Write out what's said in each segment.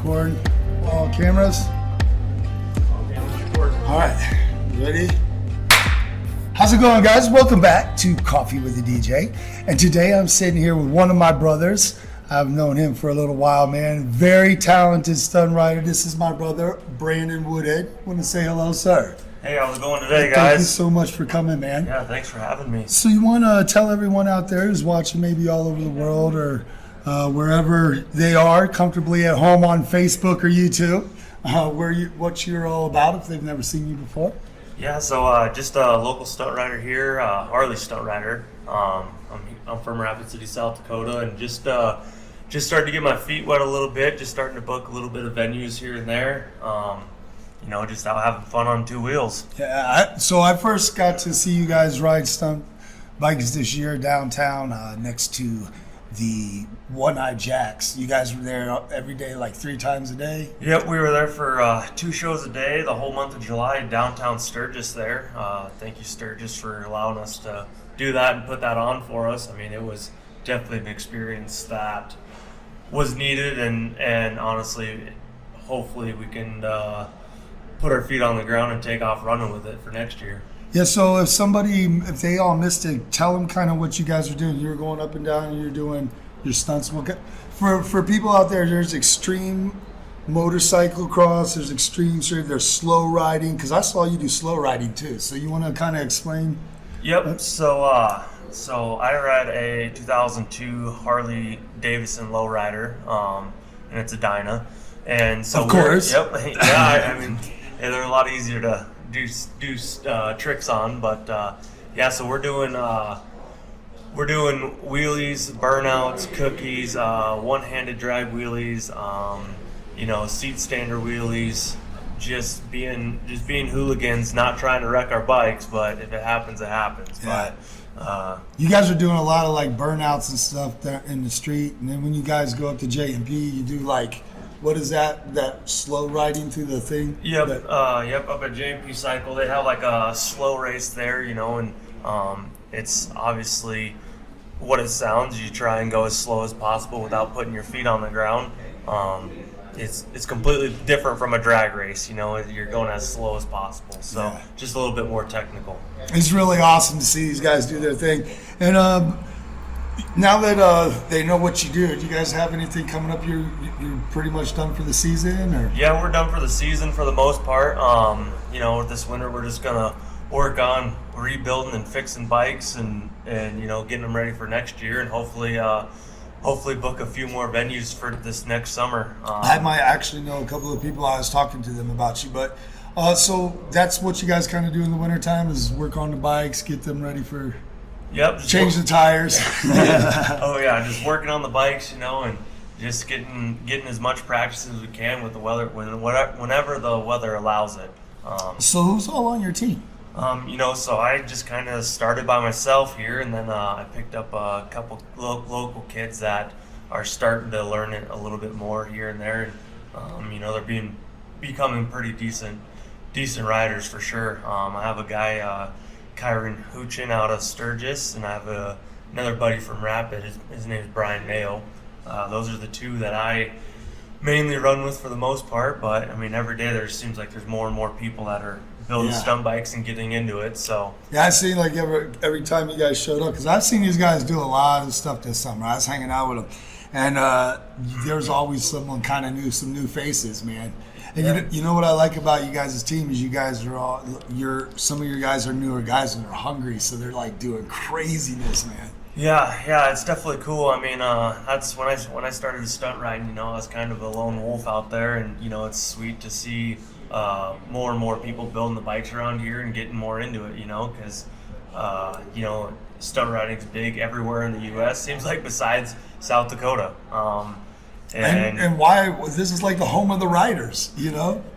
Record all cameras. All right, ready? How's it going, guys? Welcome back to Coffee with the DJ. And today I'm sitting here with one of my brothers. I've known him for a little while, man. Very talented stunt rider. This is my brother, BrandonWoodhead. Want to say hello, sir? Hey, how's it going today, guys? Thank you so much for coming, man. Yeah, thanks for having me. So you want to tell everyone out there who's watching, maybe all over the world or wherever they are, comfortably at home on Facebook or YouTube, what you're all about if they've never seen you before? Yeah, so just a local stunt rider here, Harley stunt rider. I'm from Rapid City, South Dakota, and just started to get my feet wet a little bit, just starting to book a little bit of venues here and there. Just out having fun on two wheels. Yeah, so I first got to see you guys ride stunt bikes this year downtown next to the One-Eye Jacks. You guys were there every day, like 3 times a day? Yep, we were there for 2 shows a day the whole month of July in downtown Sturgis there. Thank you, Sturgis, for allowing us to do that and put that on for us. I mean, it was definitely an experience that was needed, and honestly, hopefully we can put our feet on the ground and take off running with it for next year. Yeah, so if they all missed it, tell them kind of what you guys are doing. You were going up and down and you're doing your stunts. For people out there, there's extreme motorcycle cross, there's extreme street, there's slow riding, because I saw you do slow riding too. So you want to kind of explain? Yep, so I ride a 2002 HarleyDavidson lowrider, and it's a Dyna. And so of course. Yep, yeah, I mean, they're a lot easier to do tricks on, but so we're doing wheelies, burnouts, cookies, one-handed drag wheelies, seat stander wheelies, just being hooligans, not trying to wreck our bikes, but if it happens, it happens. Yeah. But you guys are doing a lot of like burnouts and stuff there in the street, and then when you guys go up to J&P, you do like, what is that slow riding through the thing? Yep, up at J&P Cycle, they have like a slow race there, and it's obviously what it sounds. You try and go as slow as possible without putting your feet on the ground. It's completely different from a drag race, you're going as slow as possible. So yeah. Just a little bit more technical. It's really awesome to see these guys do their thing. And now that they know what you do you guys have anything coming up? You're pretty much done for the season, or? Yeah, we're done for the season for the most part. This winter we're just gonna work on rebuilding and fixing bikes and getting them ready for next year, and hopefully book a few more venues for this next summer. I might actually know a couple of people. I was talking to them about you, but so that's what you guys kind of do in the wintertime is work on the bikes, get them ready for. Yep. Change the tires. Oh yeah, just working on the bikes, and just getting as much practice as we can with the weather whenever the weather allows it. So who's all on your team? So I just kind of started by myself here, and then I picked up a couple local kids that are starting to learn it a little bit more here and there. And, they're becoming pretty decent riders for sure. I have a guy. Kyron Hoochin out of Sturgis, and I have another buddy from Rapid. His name is Brian Mayo. Those are the 2 that I mainly run with for the most part, but I mean every day there seems like there's more and more people that are building stunt bikes and getting into it. So yeah, I see like every time you guys showed up, because I've seen these guys do a lot of stuff this summer. I was hanging out with them, and there's always someone kind of new, some new faces, man. And yeah. you know what I like about you guys' team is you guys are some of your guys are newer guys and they're hungry, so they're like doing craziness, man. Yeah, it's definitely cool. I mean, that's when I started to stunt riding. I was kind of a lone wolf out there, and it's sweet to see more and more people building the bikes around here and getting more into it. Because stunt riding's big everywhere in the U.S. Seems like besides South Dakota. And why this is like the home of the riders,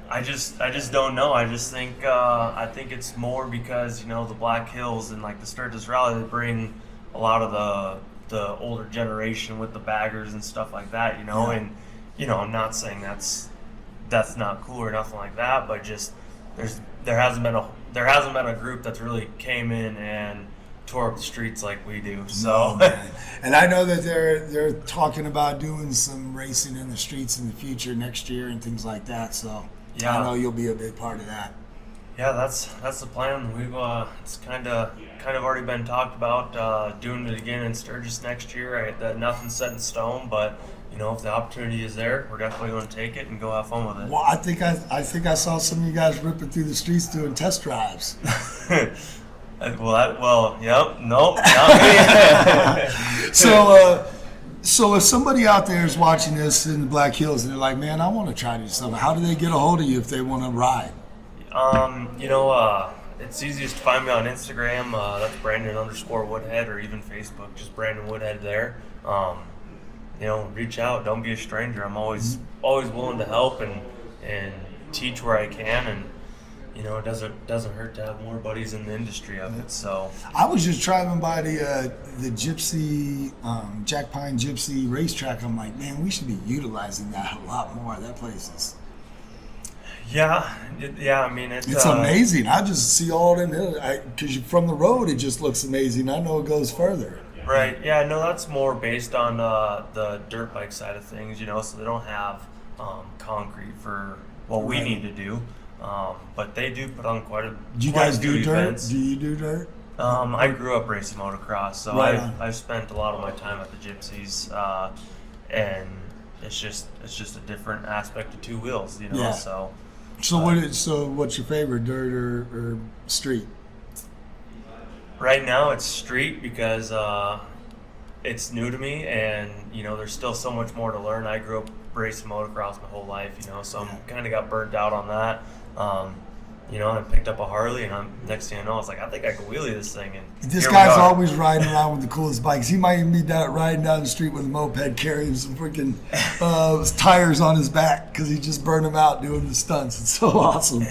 I just don't know. I just think I think it's more because the Black Hills and like the Sturgis Rally, they bring a lot of the older generation with the baggers and stuff like that, Yeah. And I'm not saying that's not cool or nothing like that, but just there hasn't been a group that's really came in and tore up the streets like we do. No, So man. And I know that they're talking about doing some racing in the streets in the future next year and things like that. So Yeah. I know you'll be a big part of that. yeah, that's the plan. We've it's kind of already been talked about doing it again in Sturgis next year. That nothing's set in stone, but you know, if the opportunity is there, we're definitely going to take it and go have fun with it. Well, I think I saw some of you guys ripping through the streets doing test drives. Yep, nope, not me. So if somebody out there is watching this in the Black Hills and they're like, man, I want to try to do something, how do they get a hold of you if they want to ride? It's easiest to find me on Instagram. That's Brandon_Woodhead, or even Facebook, just BrandonWoodhead there. Reach out. Don't be a stranger. I'm always willing to help and teach where I can, and it doesn't hurt to have more buddies in the industry of it. So I was just driving by the Gypsy Jack Pine Gypsy racetrack. I'm like, man, we should be utilizing that a lot more. That place is. Yeah. I mean, it's amazing. I just see all them hills because from the road it just looks amazing. I know it goes further. Right. Yeah. No, that's more based on the dirt bike side of things. So they don't have concrete for what we need to do. But they do put on quite a. Do you guys do dirt? Events. Do you do dirt? I grew up racing motocross, so right I've spent a lot of my time at the Gypsies, and it's just a different aspect of two wheels, Yeah. So what's your favorite, dirt or street? Right now it's street because it's new to me, and there's still so much more to learn. I grew up racing motocross my whole life, so I'm kind of got burnt out on that. I picked up a Harley, and next thing I know, I was like, I think I can wheelie this thing. And this guy's always riding around with the coolest bikes. He might even be riding down the street with a moped, carrying some freaking tires on his back because he just burned them out doing the stunts. It's so awesome.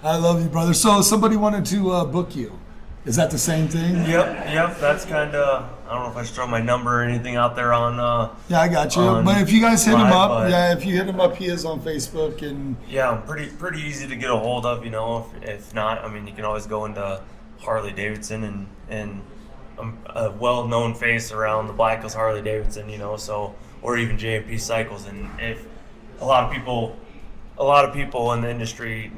I love you, brother. So somebody wanted to book you. Is that the same thing? Yep. That's kind of. I don't know if I should throw my number or anything out there on. Yeah, I got you. But if you guys hit him up, if you hit him up, he is on Facebook and. Yeah, I'm pretty easy to get a hold of. If not, I mean, you can always go into HarleyDavidson, and I'm a well-known face around the Black Hills HarleyDavidson. So, or even JMP Cycles, and if a lot of people in the industry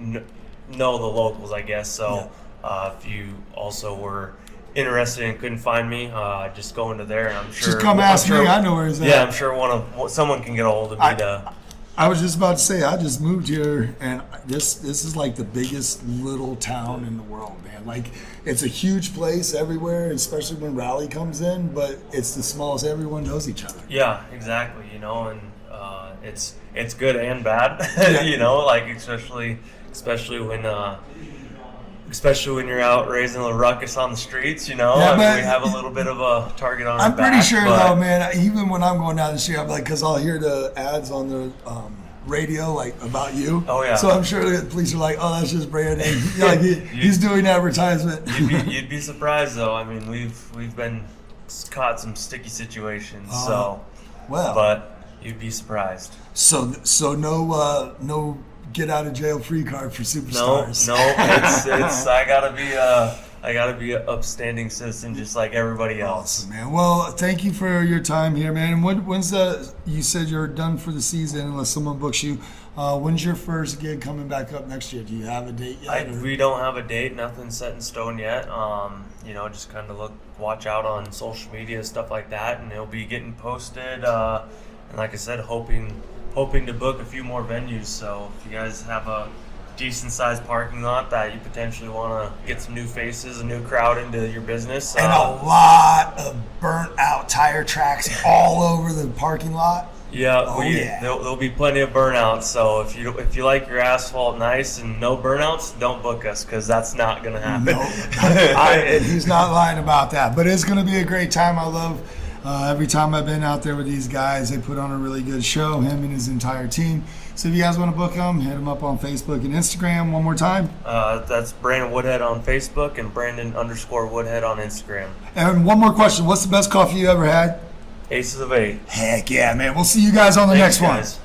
know the locals, I guess. So. Yeah. If you also were interested and couldn't find me, just go into there, and I'm sure. Just come ask me. I know where he's at. Yeah, I'm sure someone can get a hold of me. I was just about to say, I just moved here, and this is like the biggest little town in the world, man. Like, it's a huge place everywhere, especially when Raleigh comes in, but it's the smallest. Everyone knows each other. Yeah, exactly. And it's good and bad. Yeah. Like especially when you're out raising a ruckus on the streets, Yeah, we have a little bit of a target on our back. I'm pretty sure, though, man, even when I'm going down the street, I'm like, because I'll hear the ads on the radio, like, about you. Oh, yeah. So I'm sure the police are like, oh, that's just Brandon. He's doing advertisement. You'd be surprised, though. I mean, we've been caught some sticky situations, but you'd be surprised. So no get out of jail free card for superstars. No, it's I gotta be an upstanding citizen just like everybody else. Awesome, man. Well, thank you for your time here, man. And when's you said you're done for the season unless someone books you. When's your first gig coming back up next year? Do you have a date yet? We don't have a date, nothing set in stone yet. Just kind of watch out on social media, stuff like that, and it'll be getting posted. And like I said, hoping to book a few more venues. So if you guys have a decent sized parking lot that you potentially want to get some new faces, a new crowd into your business. And a lot of burnt out tire tracks all over the parking lot. Yeah, there'll be plenty of burnouts. So if you like your asphalt nice and no burnouts, don't book us because that's not going to happen. No, and he's not lying about that. But it's going to be a great time. I love every time I've been out there with these guys, they put on a really good show, him and his entire team. So if you guys want to book him, hit him up on Facebook and Instagram one more time. That's BrandonWoodhead on Facebook and Brandon_Woodhead on Instagram. And one more question. What's the best coffee you ever had? Aces of 8. Heck yeah, man. We'll see you guys on the next one. Guys.